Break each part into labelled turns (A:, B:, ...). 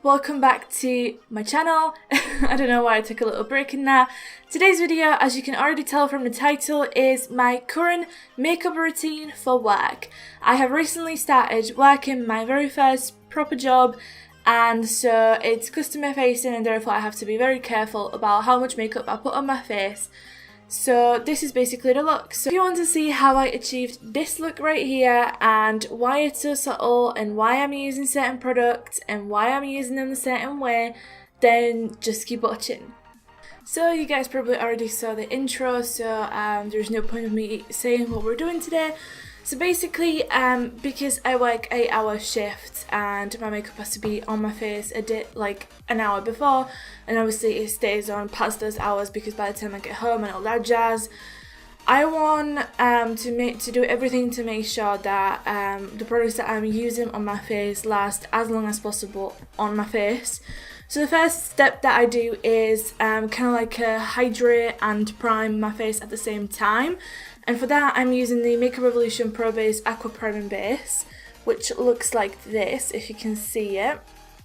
A: welcome back to my channel. I don't know why I took a little break in there. Today's video, as you can already tell from the title, is my current makeup routine for work. I have recently started working my very first proper job, and so it's customer facing, and therefore I have to be very careful about how much makeup I put on my face. So this is basically the look. So if you want to see how I achieved this look right here and why it's so subtle and why I'm using certain products and why I'm using them a certain way, then just keep watching. So you guys probably already saw the intro, so there's no point of me saying what we're doing today. So basically, because I work 8-hour shifts and my makeup has to be on my face like an hour before, and obviously it stays on past those hours because by the time I get home and all that jazz, I want to do everything to make sure that the products that I'm using on my face last as long as possible on my face. So the first step that I do is kind of like hydrate and prime my face at the same time. And for that, I'm using the Makeup Revolution Pro Base Aqua Priming Base, which looks like this, if you can see it.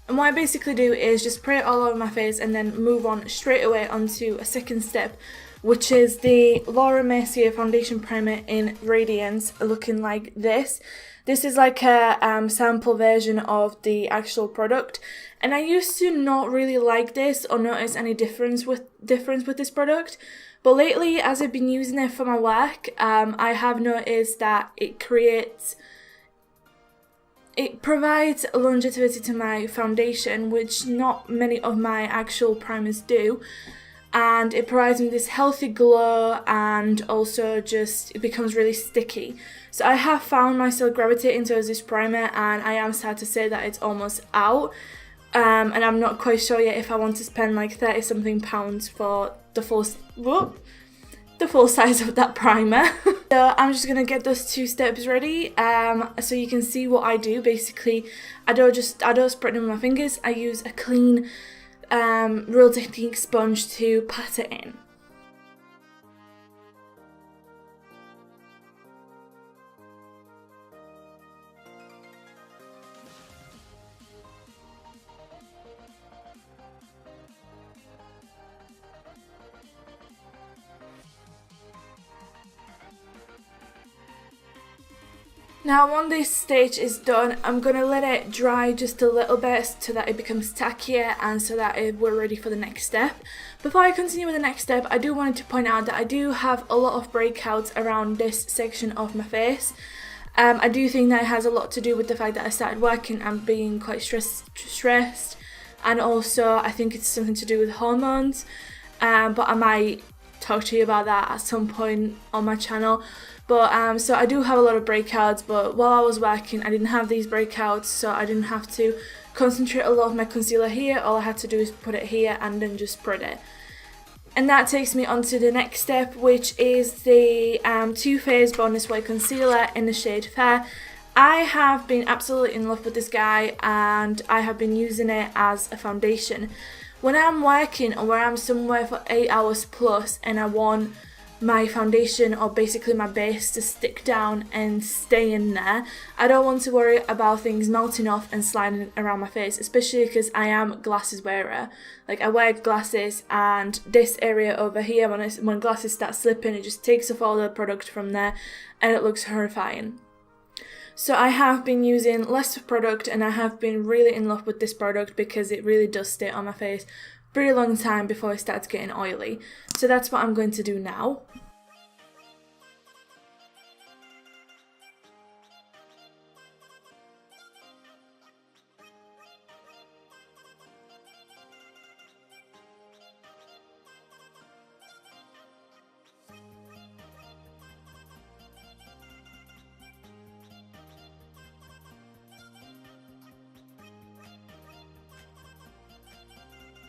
A: And what I basically do is just spray it all over my face and then move on straight away onto a second step, which is the Laura Mercier Foundation Primer in Radiance, looking like this. This is like a sample version of the actual product, and I used to not really like this or notice any difference with this product. But lately, as I've been using it for my work, I have noticed that it provides longevity to my foundation, which not many of my actual primers do. And it provides me this healthy glow, and also just it becomes really sticky. So I have found myself gravitating towards this primer, and I am sad to say that it's almost out. And I'm not quite sure yet if I want to spend like 30 something pounds for the full size of that primer. So I'm just gonna get those two steps ready so you can see what I do. Basically, I don't spread them with my fingers. I use a clean Real Technique sponge to pat it in. Now when this stage is done, I'm going to let it dry just a little bit so that it becomes tackier and so that we're ready for the next step. Before I continue with the next step, I do want to point out that I do have a lot of breakouts around this section of my face. I do think that it has a lot to do with the fact that I started working and being quite stressed, and also I think it's something to do with hormones, but I might talk to you about that at some point on my channel. But so I do have a lot of breakouts, but while I was working I didn't have these breakouts, so I didn't have to concentrate a lot of my concealer here. All I had to do is put it here and then just spread it. And that takes me on to the next step, which is the Too Faced Bonus White Concealer in the shade Fair. I have been absolutely in love with this guy, and I have been using it as a foundation. When I'm working or where I'm somewhere for 8 hours plus and I want my foundation or basically my base to stick down and stay in there, I don't want to worry about things melting off and sliding around my face, especially because I am a glasses wearer. Like, I wear glasses, and this area over here, when glasses start slipping, it just takes off all the product from there and it looks horrifying. So I have been using less product, and I have been really in love with this product because it really does stay on my face for a long time before it starts getting oily. So that's what I'm going to do now.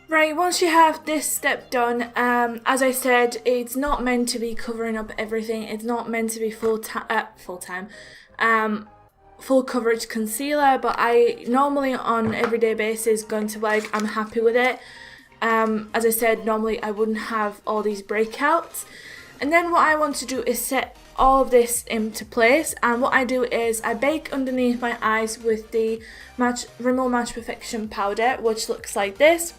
A: Right, once you have this step done, as I said, it's not meant to be covering up everything. It's not meant to be full coverage concealer, but I normally on an everyday basis going to work, I'm happy with it. As I said, normally I wouldn't have all these breakouts. And then what I want to do is set all of this into place, and what I do is I bake underneath my eyes with the Rimmel Match Perfection powder, which looks like this.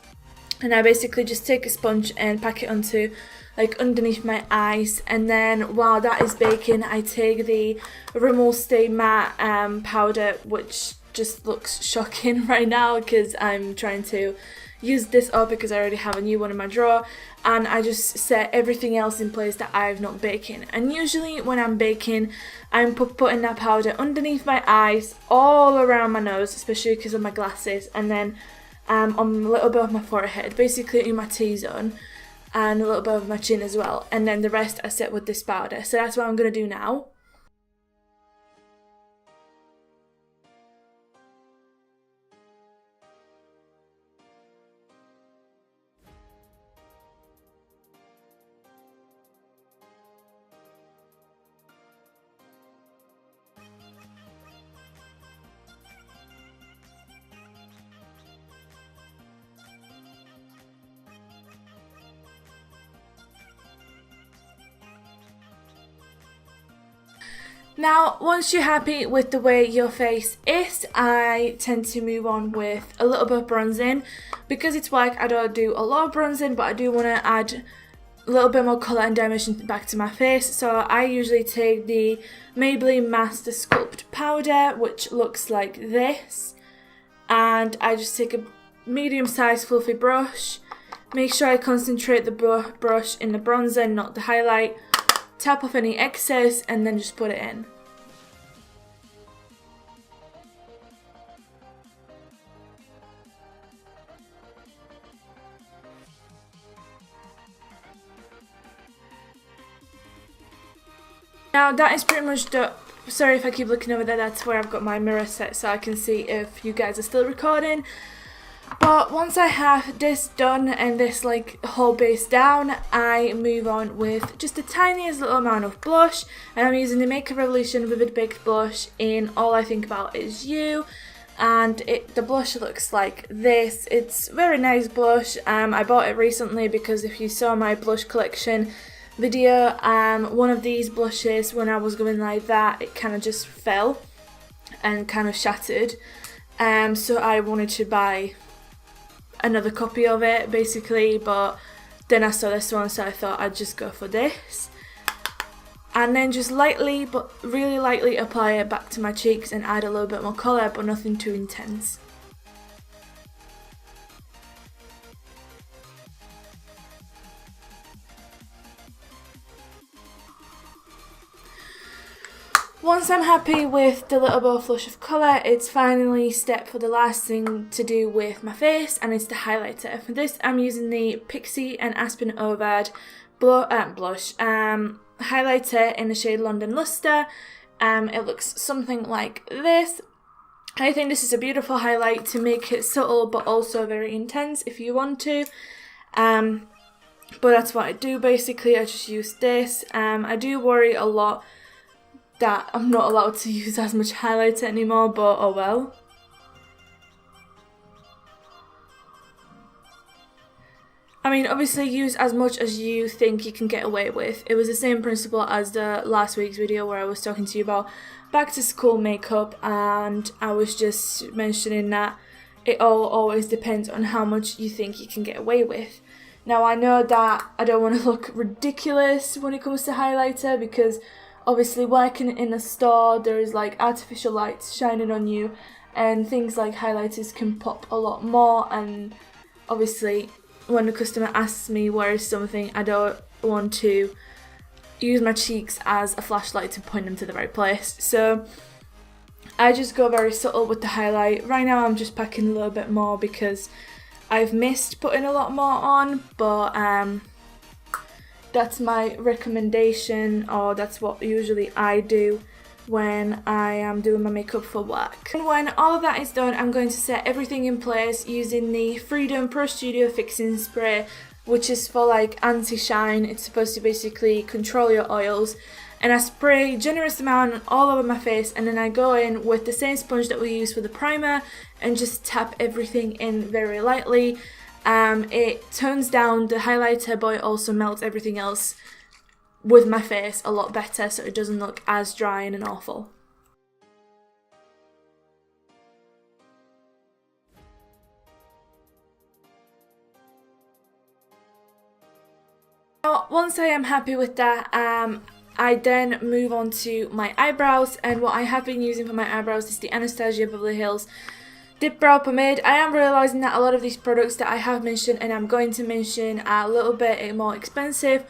A: And I basically just take a sponge and pack it onto like underneath my eyes, and then while that is baking I take the Rimmel Stay Matte powder, which just looks shocking right now because I'm trying to use this up because I already have a new one in my drawer, and I just set everything else in place that I've not baking. And usually when I'm baking, I'm putting that powder underneath my eyes, all around my nose, especially because of my glasses, and then on a little bit of my forehead, basically in my T-zone, and a little bit of my chin as well, and then the rest I set with this powder. So that's what I'm going to do now. Now, once you're happy with the way your face is, I tend to move on with a little bit of bronzing. Because it's white, I don't do a lot of bronzing, but I do want to add a little bit more colour and dimension back to my face. So I usually take the Maybelline Master Sculpt powder, which looks like this. And I just take a medium-sized fluffy brush. Make sure I concentrate the brush in the bronzer, not the highlight. Tap off any excess and then just put it in. Now that is pretty much done. Sorry if I keep looking over there, that's where I've got my mirror set so I can see if you guys are still recording. But once I have this done and this like whole base down, I move on with just the tiniest little amount of blush, and I'm using the Makeup Revolution Vivid Baked Blush in All I Think About Is You, and the blush looks like this. It's very nice blush. I bought it recently because if you saw my blush collection video, one of these blushes, when I was going like that, it kind of just fell and kind of shattered, so I wanted to buy another copy of it basically, but then I saw this one, so I thought I'd just go for this. And then just lightly, but really lightly, apply it back to my cheeks and add a little bit more colour, but nothing too intense. Once I'm happy with the little bit of flush of colour, it's finally step for the last thing to do with my face, and it's the highlighter. For this, I'm using the Pixie and Aspen Ovard blush highlighter in the shade London Luster. It looks something like this. I think this is a beautiful highlight to make it subtle but also very intense if you want to. But that's what I do basically. I just use this. I do worry a lot that I'm not allowed to use as much highlighter anymore, but oh well. I mean, obviously use as much as you think you can get away with. It was the same principle as the last week's video where I was talking to you about back to school makeup, and I was just mentioning that it all always depends on how much you think you can get away with. Now I know that I don't want to look ridiculous when it comes to highlighter, because obviously working in a store, there is like artificial lights shining on you, and things like highlighters can pop a lot more, and obviously when the customer asks me where is something, I don't want to use my cheeks as a flashlight to point them to the right place. So I just go very subtle with the highlight. Right now I'm just packing a little bit more because I've missed putting a lot more on, but that's my recommendation, or that's what usually I do when I am doing my makeup for work. And when all of that is done, I'm going to set everything in place using the Freedom Pro Studio Fixing Spray, which is for like anti-shine. It's supposed to basically control your oils. And I spray a generous amount all over my face, and then I go in with the same sponge that we use for the primer and just tap everything in very lightly. It tones down the highlighter, but it also melts everything else with my face a lot better, so it doesn't look as dry and awful. Now, once I am happy with that, I then move on to my eyebrows, and what I have been using for my eyebrows is the Anastasia Beverly Hills Dip Brow Pomade. I am realising that a lot of these products that I have mentioned and I'm going to mention are a little bit more expensive,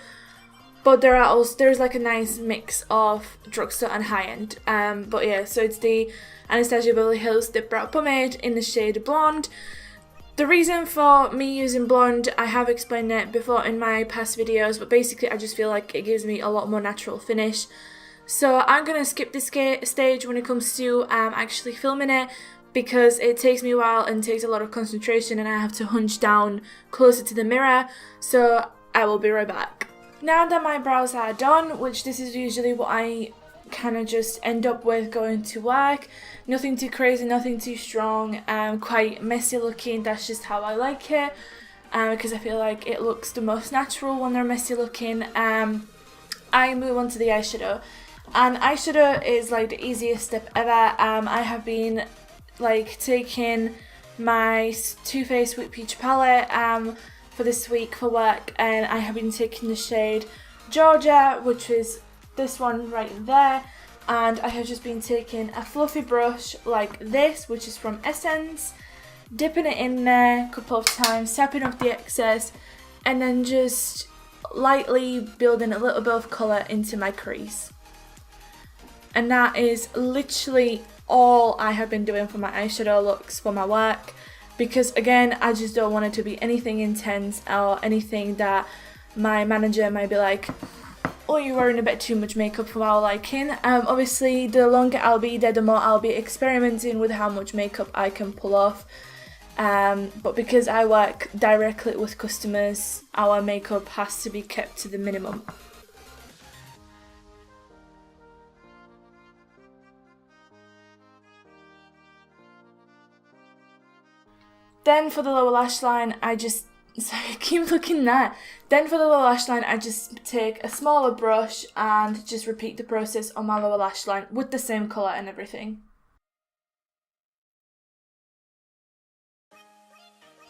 A: but there's like a nice mix of drugstore and high-end. But yeah, so it's the Anastasia Beverly Hills Dip Brow Pomade in the shade Blonde. The reason for me using blonde, I have explained it before in my past videos, but basically I just feel like it gives me a lot more natural finish. So I'm going to skip this stage when it comes to actually filming it, because it takes me a while and takes a lot of concentration and I have to hunch down closer to the mirror, so I will be right back. Now that my brows are done, which this is usually what I kind of just end up with going to work, nothing too crazy, nothing too strong, quite messy looking. That's just how I like it, because I feel like it looks the most natural when they're messy looking. I move on to the eyeshadow, and eyeshadow is like the easiest step ever. I have been like taking my Too Faced Sweet Peach palette for this week for work, and I have been taking the shade Georgia, which is this one right there, and I have just been taking a fluffy brush like this, which is from Essence, dipping it in there a couple of times, tapping off the excess, and then just lightly building a little bit of colour into my crease. And that is literally all I have been doing for my eyeshadow looks for my work, because again, I just don't want it to be anything intense or anything that my manager might be like, oh, you're wearing a bit too much makeup for our liking. Obviously, the longer I'll be there, the more I'll be experimenting with how much makeup I can pull off. But because I work directly with customers, our makeup has to be kept to the minimum. Then for the lower lash line, sorry, I keep looking there. Then for the lower lash line, I just take a smaller brush and just repeat the process on my lower lash line with the same colour and everything.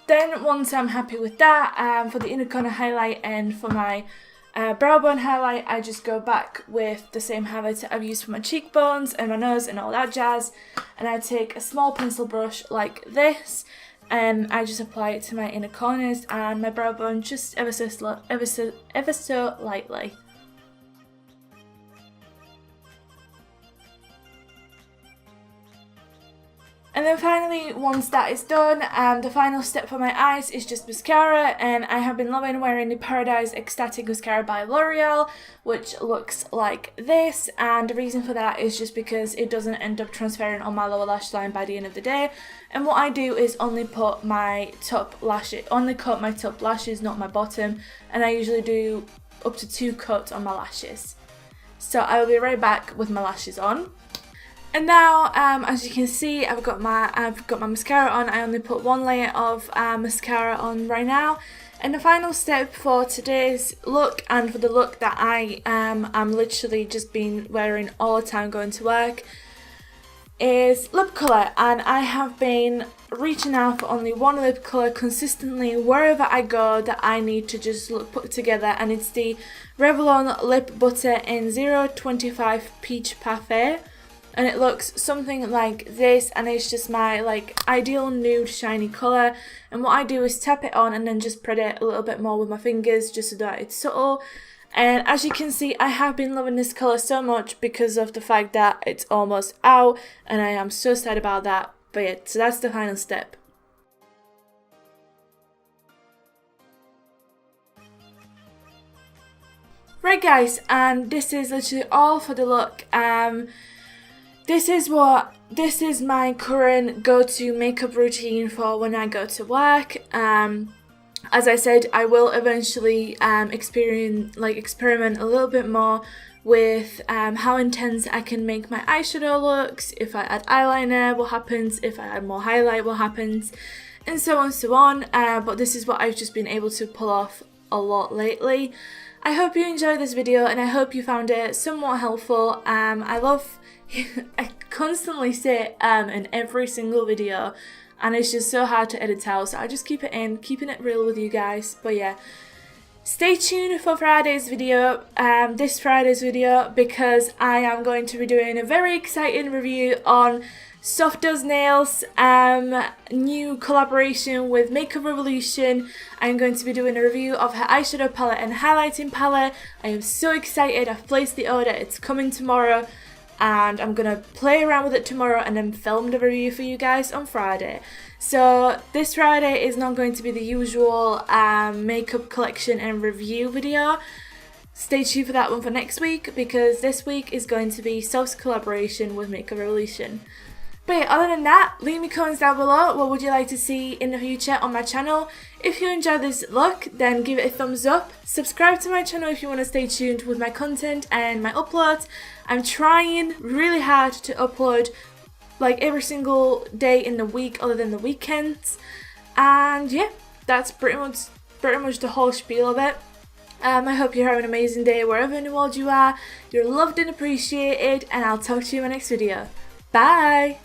A: Then once I'm happy with that, for the inner corner highlight and for my brow bone highlight, I just go back with the same highlighter I've used for my cheekbones and my nose and all that jazz, and I take a small pencil brush like this, and I just apply it to my inner corners and my brow bone just ever so lightly. And then finally, once that is done, the final step for my eyes is just mascara, and I have been loving wearing the Paradise Ecstatic Mascara by L'Oreal, which looks like this, and the reason for that is just because it doesn't end up transferring on my lower lash line by the end of the day. And what I do is only coat my top lashes, not my bottom, and I usually do up to 2 coats on my lashes. So I will be right back with my lashes on. And now, as you can see, I've got my mascara on. I only put 1 layer of mascara on right now. And the final step for today's look, and for the look that I'm literally just been wearing all the time going to work, is lip colour. And I have been reaching out for only 1 lip colour consistently wherever I go that I need to just look put together, and it's the Revlon Lip Butter in 025 Peach Parfait. And it looks something like this, and it's just my like ideal nude shiny colour. And what I do is tap it on and then just spread it a little bit more with my fingers just so that it's subtle. And as you can see, I have been loving this colour so much because of the fact that it's almost out, and I am so sad about that. But yeah, so that's the final step. Right guys, and this is literally all for the look. This is my current go-to makeup routine for when I go to work. As I said, I will eventually experiment a little bit more with how intense I can make my eyeshadow looks. If I add eyeliner, what happens? If I add more highlight, what happens? And so on and so on. But this is what I've just been able to pull off a lot lately. I hope you enjoyed this video and I hope you found it somewhat helpful. I love, I constantly say in every single video, and it's just so hard to edit out, so I just keep it in, keeping it real with you guys. But yeah, stay tuned for Friday's video, this Friday's video, because I am going to be doing a very exciting review on Soft Does Nails, new collaboration with Makeup Revolution. I'm going to be doing a review of her eyeshadow palette and highlighting palette. I am so excited. I've placed the order, it's coming tomorrow, and I'm gonna play around with it tomorrow and then film the review for you guys on Friday. So this Friday is not going to be the usual makeup collection and review video. Stay tuned for that one for next week, because this week is going to be Soft's collaboration with Makeup Revolution. But yeah, other than that, leave me comments down below. What would you like to see in the future on my channel? If you enjoyed this look, then give it a thumbs up. Subscribe to my channel if you want to stay tuned with my content and my uploads. I'm trying really hard to upload like every single day in the week other than the weekends. And yeah, that's pretty much the whole spiel of it. I hope you're having an amazing day wherever in the world you are. You're loved and appreciated, and I'll talk to you in my next video. Bye!